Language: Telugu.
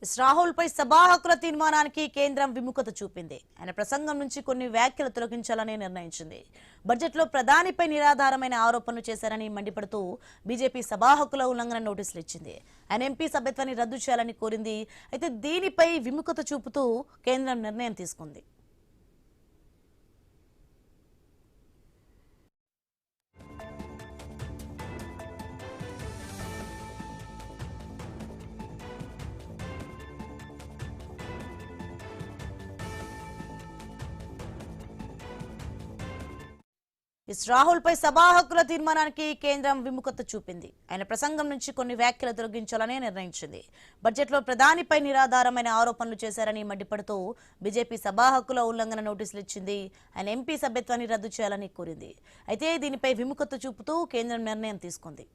రాహుల్ పై సభా హక్కుల తీర్మానానికి కేంద్రం విముఖత చూపింది. ఆయన ప్రసంగం నుంచి కొన్ని వ్యాఖ్యలు తొలగించాలని నిర్ణయించింది. బడ్జెట్లో ప్రధానిపై నిరాధారమైన ఆరోపణలు చేశారని మండిపడుతూ బీజేపీ సభా హక్కుల ఉల్లంఘన నోటీసులు ఇచ్చింది. ఆయన ఎంపీ సభ్యత్వాన్ని రద్దు చేయాలని కోరింది. అయితే దీనిపై విముఖత చూపుతూ కేంద్రం నిర్ణయం తీసుకుంది. రాహుల్ పై సభా హక్కుల తీర్మానానికి కేంద్రం విముఖత చూపింది. ఆయన ప్రసంగం నుంచి కొన్ని వ్యాఖ్యలు తొలగించాలని నిర్ణయించింది. బడ్జెట్లో ప్రధానిపై నిరాధారమైన ఆరోపణలు చేశారని మండిపడుతూ బీజేపీ సభా హక్కుల ఉల్లంఘన నోటీసులు ఇచ్చింది. ఆయన ఎంపీ సభ్యత్వాన్ని రద్దు చేయాలని కోరింది. అయితే దీనిపై విముఖత చూపుతూ కేంద్రం నిర్ణయం తీసుకుంది.